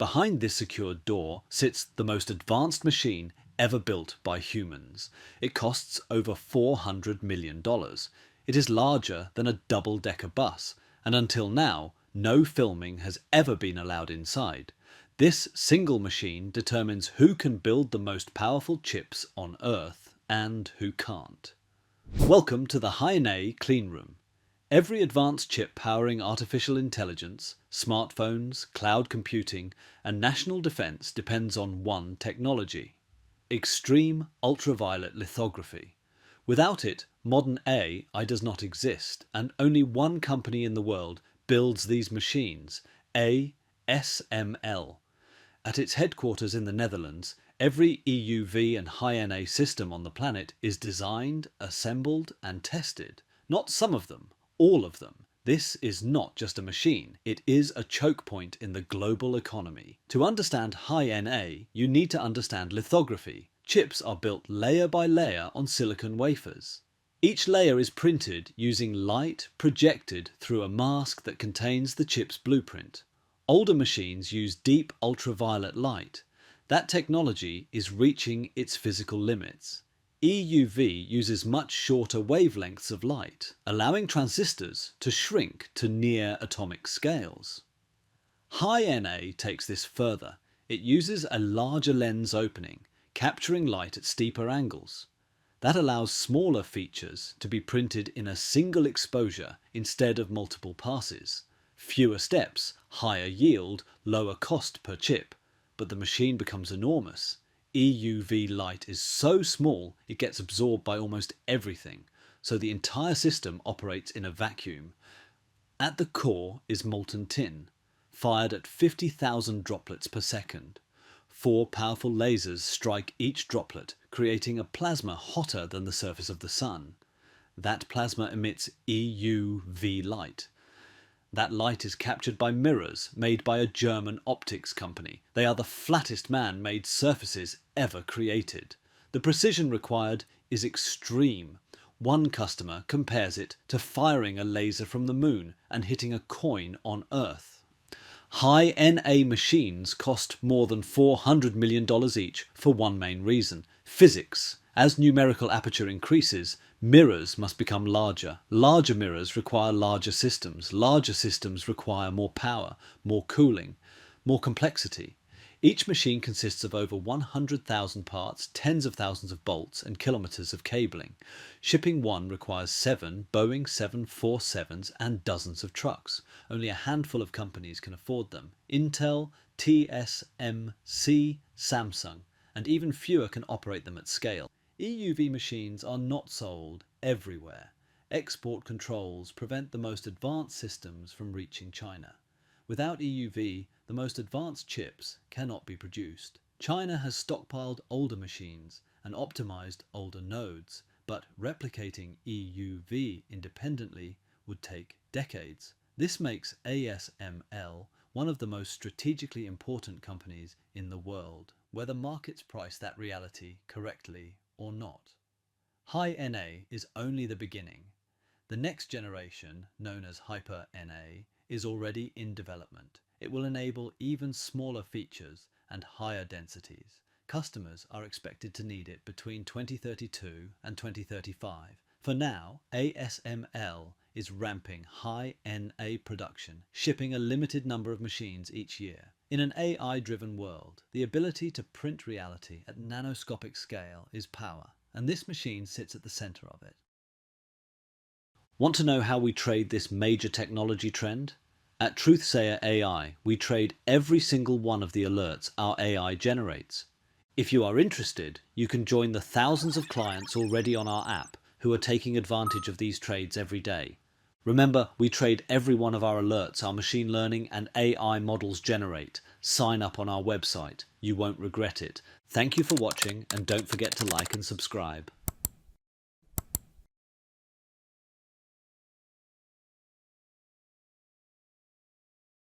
Behind this secured door sits the most advanced machine ever built by humans. It costs over $400 million. It is larger than a double-decker bus, and until now, no filming has ever been allowed inside. This single machine determines who can build the most powerful chips on Earth and who can't. Welcome to the High-NA Clean Room. Every advanced chip powering artificial intelligence, smartphones, cloud computing, and national defense depends on one technology: extreme ultraviolet lithography. Without it, modern AI does not exist, and only one company in the world builds these machines: ASML. At its headquarters in the Netherlands, every EUV and High-NA system on the planet is designed, assembled, and tested. Not some of them, all of them. This is not just a machine, it is a choke point in the global economy. To understand High-NA, you need to understand lithography. Chips are built layer by layer on silicon wafers. Each layer is printed using light projected through a mask that contains the chip's blueprint. Older machines use deep ultraviolet light. That technology is reaching its physical limits. EUV uses much shorter wavelengths of light, allowing transistors to shrink to near atomic scales. High-NA takes this further. It uses a larger lens opening, capturing light at steeper angles. That allows smaller features to be printed in a single exposure instead of multiple passes. Fewer steps, higher yield, lower cost per chip, but the machine becomes enormous. EUV light is so small it gets absorbed by almost everything, so the entire system operates in a vacuum. At the core is molten tin, fired at 50,000 droplets per second. 4 powerful lasers strike each droplet, creating a plasma hotter than the surface of the sun. That plasma emits EUV light. That light is captured by mirrors made by a German optics company. They are the flattest man-made surfaces ever created. The precision required is extreme. One customer compares it to firing a laser from the moon and hitting a coin on Earth. High-NA machines cost more than $400 million each for one main reason: physics. As numerical aperture increases, mirrors must become larger. Larger mirrors require larger systems. Larger systems require more power, more cooling, more complexity. Each machine consists of over 100,000 parts, tens of thousands of bolts, and kilometers of cabling. Shipping one requires 7 Boeing 747s and dozens of trucks. Only a handful of companies can afford them: Intel, TSMC, Samsung, and even fewer can operate them at scale. EUV machines are not sold everywhere. Export controls prevent the most advanced systems from reaching China. Without EUV, the most advanced chips cannot be produced. China has stockpiled older machines and optimized older nodes, but replicating EUV independently would take decades. This makes ASML one of the most strategically important companies in the world, whether markets price that reality correctly or not. High-NA is only the beginning. The next generation, known as Hyper-NA, is already in development. It will enable even smaller features and higher densities. Customers are expected to need it between 2032 and 2035. For now, ASML is ramping High-NA production, shipping a limited number of machines each year. In an AI-driven world, the ability to print reality at nanoscopic scale is power, and this machine sits at the center of it. Want to know how we trade this major technology trend? At TruthSayer AI, we trade every single one of the alerts our AI generates. If you are interested, you can join the thousands of clients already on our app who are taking advantage of these trades every day. Remember, we trade every one of our alerts our machine learning and AI models generate. Sign up on our website. You won't regret it. Thank you for watching, and don't forget to like and subscribe.